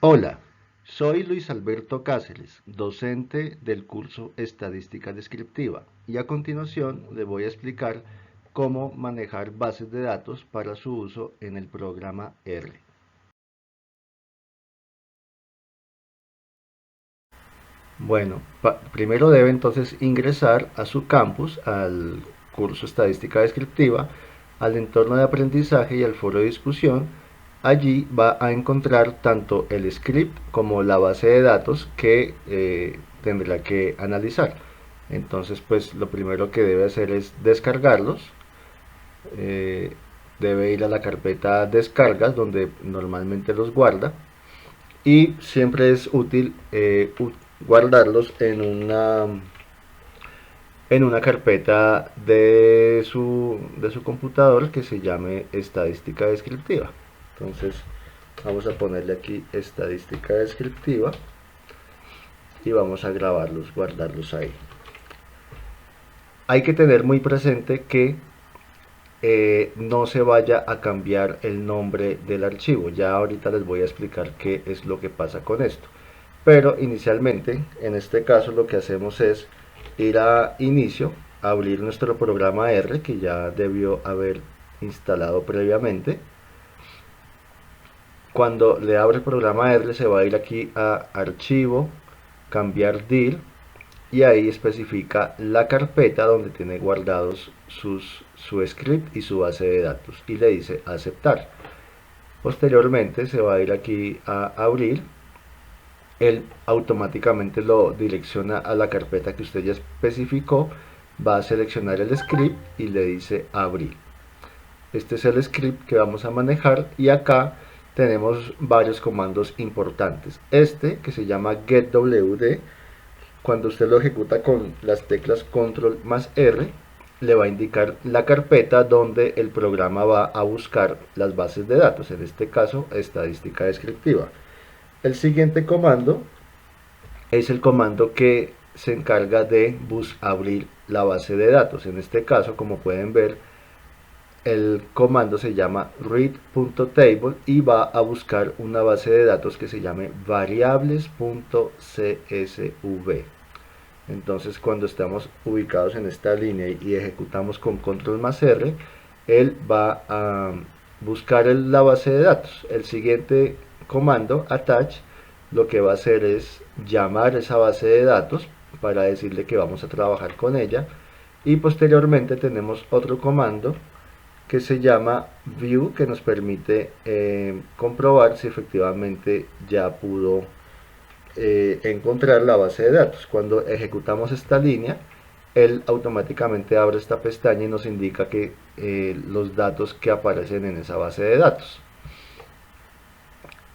Hola, soy Luis Alberto Cáceres, docente del curso Estadística Descriptiva, y a continuación le voy a explicar cómo manejar bases de datos para su uso en el programa R. Bueno, primero debe entonces ingresar a su campus, al curso Estadística Descriptiva, al entorno de aprendizaje y al foro de discusión. Allí va a encontrar tanto el script como la base de datos que tendrá que analizar. Entonces, pues lo primero que debe hacer es descargarlos. Eh, Debe ir a la carpeta descargas donde normalmente los guarda y siempre es útil guardarlos en una carpeta de su computador que se llame estadística descriptiva. Entonces vamos a ponerle aquí estadística descriptiva y vamos a grabarlos, guardarlos ahí. Hay que tener muy presente que no se vaya a cambiar el nombre del archivo. Ya ahorita les voy a explicar qué es lo que pasa con esto. Pero inicialmente, en este caso, lo que hacemos es ir a inicio, abrir nuestro programa R que ya debió haber instalado previamente. Cuando le abre el programa R se va a ir aquí a archivo, cambiar dir y ahí especifica la carpeta donde tiene guardados su script y su base de datos y le dice aceptar. Posteriormente se va a ir aquí a abrir. Él automáticamente lo direcciona a la carpeta que usted ya especificó, va a seleccionar el script y le dice abrir. Este es el script que vamos a manejar y acá tenemos varios comandos importantes. Este que se llama getWD, cuando usted lo ejecuta con las teclas control más R, le va a indicar la carpeta donde el programa va a buscar las bases de datos, en este caso estadística descriptiva. El siguiente comando es el comando que se encarga de abrir la base de datos. En este caso, como pueden ver, el comando se llama read.table y va a buscar una base de datos que se llame variables.csv. Entonces, cuando estamos ubicados en esta línea y ejecutamos con control más R, él va a buscar la base de datos. El siguiente comando, attach, lo que va a hacer es llamar esa base de datos para decirle que vamos a trabajar con ella, y posteriormente tenemos otro comando que se llama view, que nos permite comprobar si efectivamente ya pudo encontrar la base de datos. Cuando ejecutamos esta línea, él automáticamente abre esta pestaña y nos indica que los datos que aparecen en esa base de datos.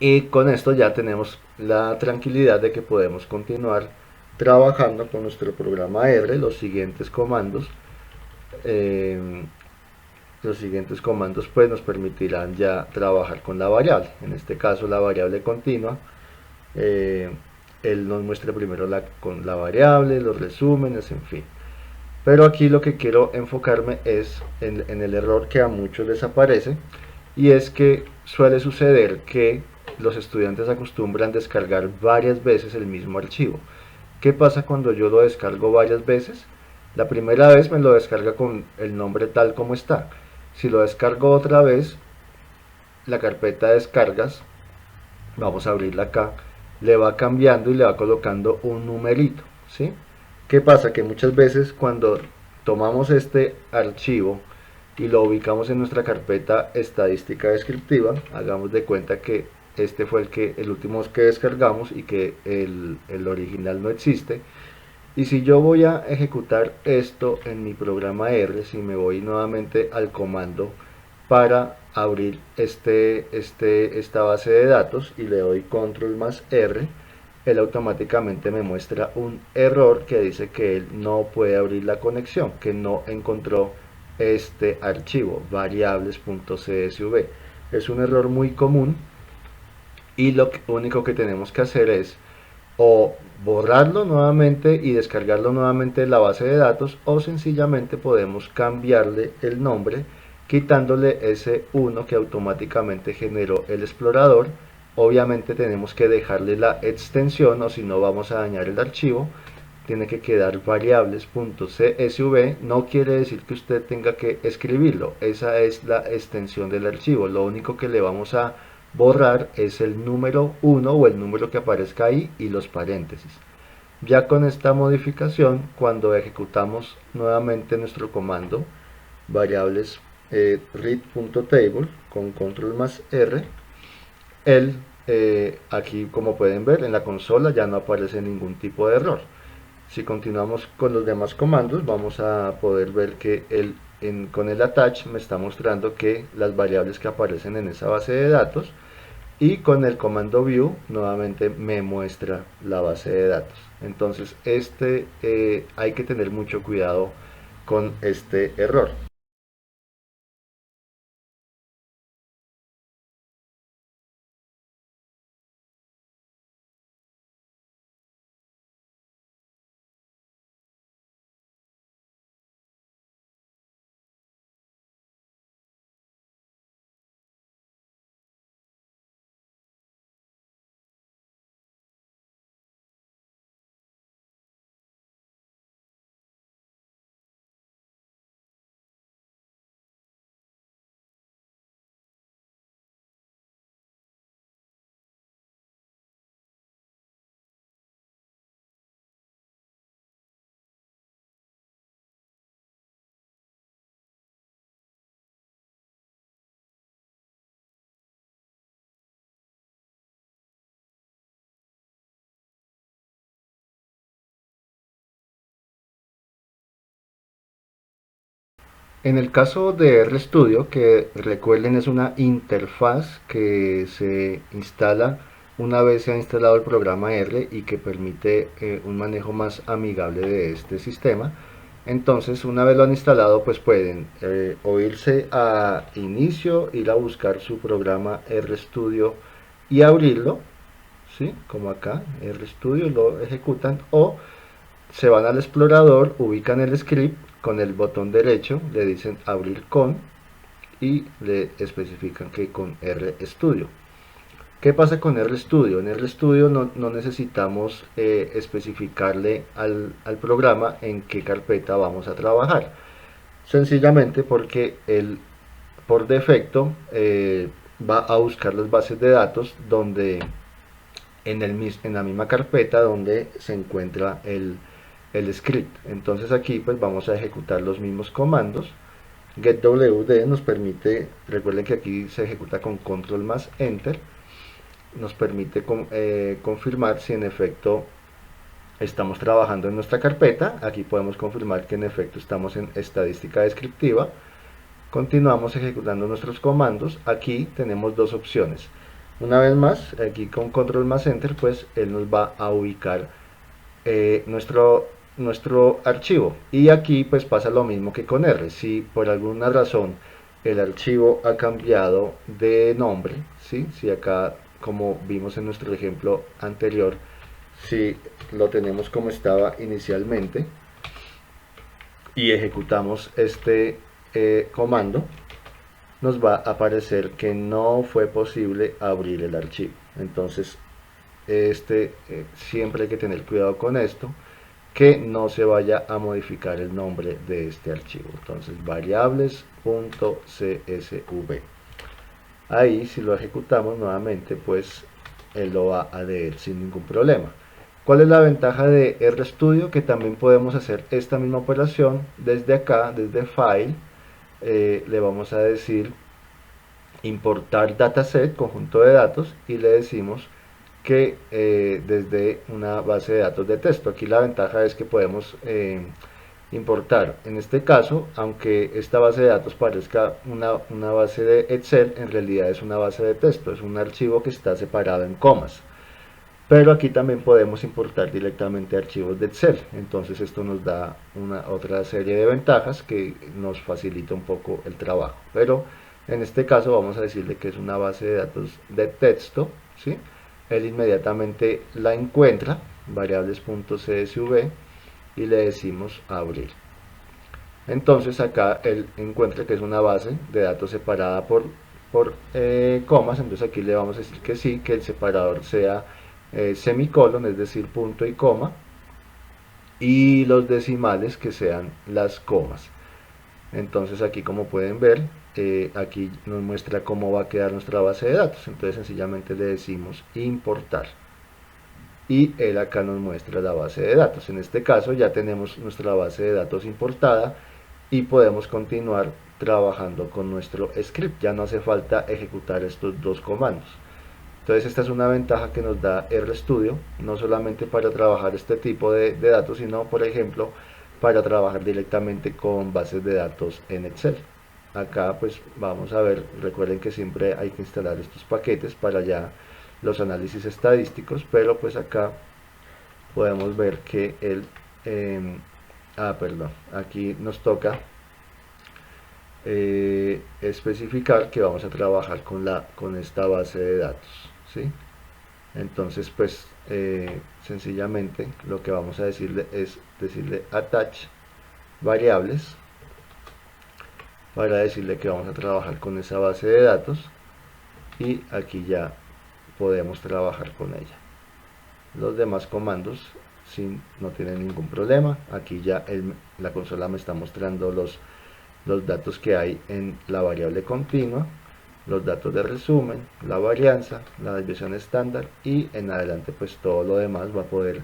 Y con esto ya tenemos la tranquilidad de que podemos continuar trabajando con nuestro programa R. Los siguientes comandos pues nos permitirán ya trabajar con la variable, en este caso la variable continua. Él nos muestra primero con la variable, los resúmenes, en fin. Pero aquí lo que quiero enfocarme es en el error que a muchos les aparece, y es que suele suceder que los estudiantes acostumbran descargar varias veces el mismo archivo. ¿Qué pasa cuando yo lo descargo varias veces? La primera vez me lo descarga con el nombre tal como está. Si lo descargo otra vez, la carpeta de descargas, vamos a abrirla acá, le va cambiando y le va colocando un numerito, ¿sí? ¿Qué pasa? Que muchas veces cuando tomamos este archivo y lo ubicamos en nuestra carpeta estadística descriptiva, hagamos de cuenta que este fue el último que descargamos y que el original no existe. Y si yo voy a ejecutar esto en mi programa R, si me voy nuevamente al comando para abrir esta base de datos y le doy control más R, él automáticamente me muestra un error que dice que él no puede abrir la conexión, que no encontró este archivo, variables.csv. Es un error muy común y lo único que tenemos que hacer es o borrarlo nuevamente y descargarlo nuevamente de la base de datos, o sencillamente podemos cambiarle el nombre quitándole ese 1 que automáticamente generó el explorador obviamente tenemos que dejarle la extensión o si no vamos a dañar el archivo. Tiene que quedar variables.csv, no quiere decir que usted tenga que escribirlo, esa es la extensión del archivo, lo único que le vamos a borrar es el número 1 o el número que aparezca ahí y los paréntesis. Ya con esta modificación, cuando ejecutamos nuevamente nuestro comando variables read.table con control más R, aquí como pueden ver en la consola ya no aparece ningún tipo de error. Si continuamos con los demás comandos, vamos a poder ver que con el attach me está mostrando que las variables que aparecen en esa base de datos, y con el comando view nuevamente me muestra la base de datos. Entonces hay que tener mucho cuidado con este error. En el caso de RStudio, que recuerden es una interfaz que se instala una vez se ha instalado el programa R y que permite un manejo más amigable de este sistema. Entonces, una vez lo han instalado, pues pueden o irse a inicio, ir a buscar su programa RStudio y abrirlo, ¿sí? Como acá, RStudio, lo ejecutan, o se van al explorador, ubican el script, con el botón derecho le dicen abrir con y le especifican que con RStudio. ¿Qué pasa con RStudio? En RStudio no necesitamos especificarle al programa en qué carpeta vamos a trabajar. Sencillamente porque él por defecto va a buscar las bases de datos donde en la misma carpeta donde se encuentra el script. Entonces aquí pues vamos a ejecutar los mismos comandos. getwd nos permite, recuerden que aquí se ejecuta con control más enter, nos permite confirmar si en efecto estamos trabajando en nuestra carpeta. Aquí podemos confirmar que en efecto estamos en estadística descriptiva. Continuamos ejecutando nuestros comandos. Aquí tenemos dos opciones. Una vez más, aquí con control más enter, pues él nos va a ubicar nuestro archivo, y aquí pues pasa lo mismo que con R. Si por alguna razón el archivo ha cambiado de nombre, ¿sí? Si acá, como vimos en nuestro ejemplo anterior, si lo tenemos como estaba inicialmente y ejecutamos este comando, nos va a aparecer que no fue posible abrir el archivo. Entonces siempre hay que tener cuidado con esto, que no se vaya a modificar el nombre de este archivo. Entonces variables.csv, ahí si lo ejecutamos nuevamente pues él lo va a leer sin ningún problema. ¿Cuál es la ventaja de RStudio? Que también podemos hacer esta misma operación desde acá, desde File, le vamos a decir importar dataset, conjunto de datos, y le decimos que desde una base de datos de texto. Aquí la ventaja es que podemos importar, en este caso, aunque esta base de datos parezca una base de Excel, en realidad es una base de texto, es un archivo que está separado en comas. Pero aquí también podemos importar directamente archivos de Excel. Entonces esto nos da otra serie de ventajas que nos facilita un poco el trabajo. Pero en este caso vamos a decirle que es una base de datos de texto, ¿sí? Él inmediatamente la encuentra, variables.csv, y le decimos abrir. Entonces acá él encuentra que es una base de datos separada por por comas, entonces aquí le vamos a decir que sí, que el separador sea semicolon, es decir, punto y coma, y los decimales que sean las comas. Entonces aquí, como pueden ver, aquí nos muestra cómo va a quedar nuestra base de datos. Entonces sencillamente le decimos importar y él acá nos muestra la base de datos. En este caso ya tenemos nuestra base de datos importada y podemos continuar trabajando con nuestro script. Ya no hace falta ejecutar estos dos comandos. Entonces esta es una ventaja que nos da RStudio, no solamente para trabajar este tipo de datos, sino por ejemplo para trabajar directamente con bases de datos en Excel. Acá pues vamos a ver, recuerden que siempre hay que instalar estos paquetes para ya los análisis estadísticos, pero pues acá podemos ver que perdón, aquí nos toca especificar que vamos a trabajar con esta base de datos, ¿sí? Entonces pues sencillamente lo que vamos a decirle es decirle attach variables para decirle que vamos a trabajar con esa base de datos y aquí ya podemos trabajar con ella. Los demás comandos no tienen ningún problema. Aquí ya la consola me está mostrando los datos que hay en la variable continua, los datos de resumen, la varianza, la desviación estándar y en adelante pues todo lo demás va a poder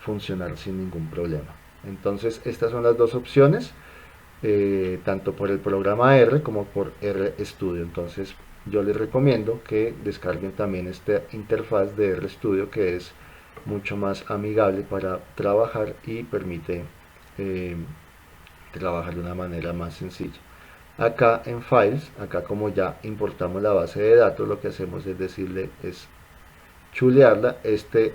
funcionar sin ningún problema. Entonces estas son las dos opciones, tanto por el programa R como por RStudio. Entonces yo les recomiendo que descarguen también esta interfaz de RStudio, que es mucho más amigable para trabajar y permite trabajar de una manera más sencilla. Acá en Files, acá como ya importamos la base de datos, lo que hacemos es decirle es chulearla. Este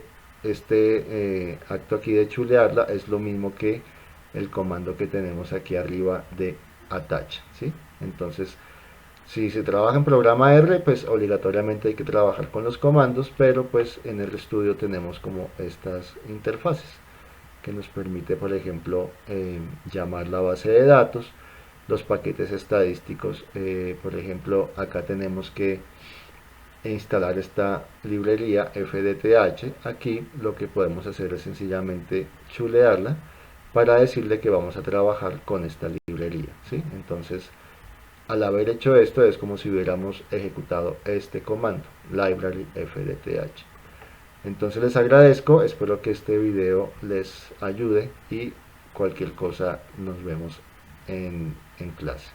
acto aquí de chulearla es lo mismo que el comando que tenemos aquí arriba de attach, ¿sí? Entonces, si se trabaja en programa R, pues obligatoriamente hay que trabajar con los comandos, pero pues en RStudio tenemos como estas interfaces que nos permite, por ejemplo, llamar la base de datos, los paquetes estadísticos. Por ejemplo, acá tenemos que instalar esta librería FDTH. Aquí lo que podemos hacer es sencillamente chulearla para decirle que vamos a trabajar con esta librería, ¿sí? Entonces, al haber hecho esto es como si hubiéramos ejecutado este comando, library fdth. Entonces les agradezco, espero que este video les ayude y cualquier cosa nos vemos en clase.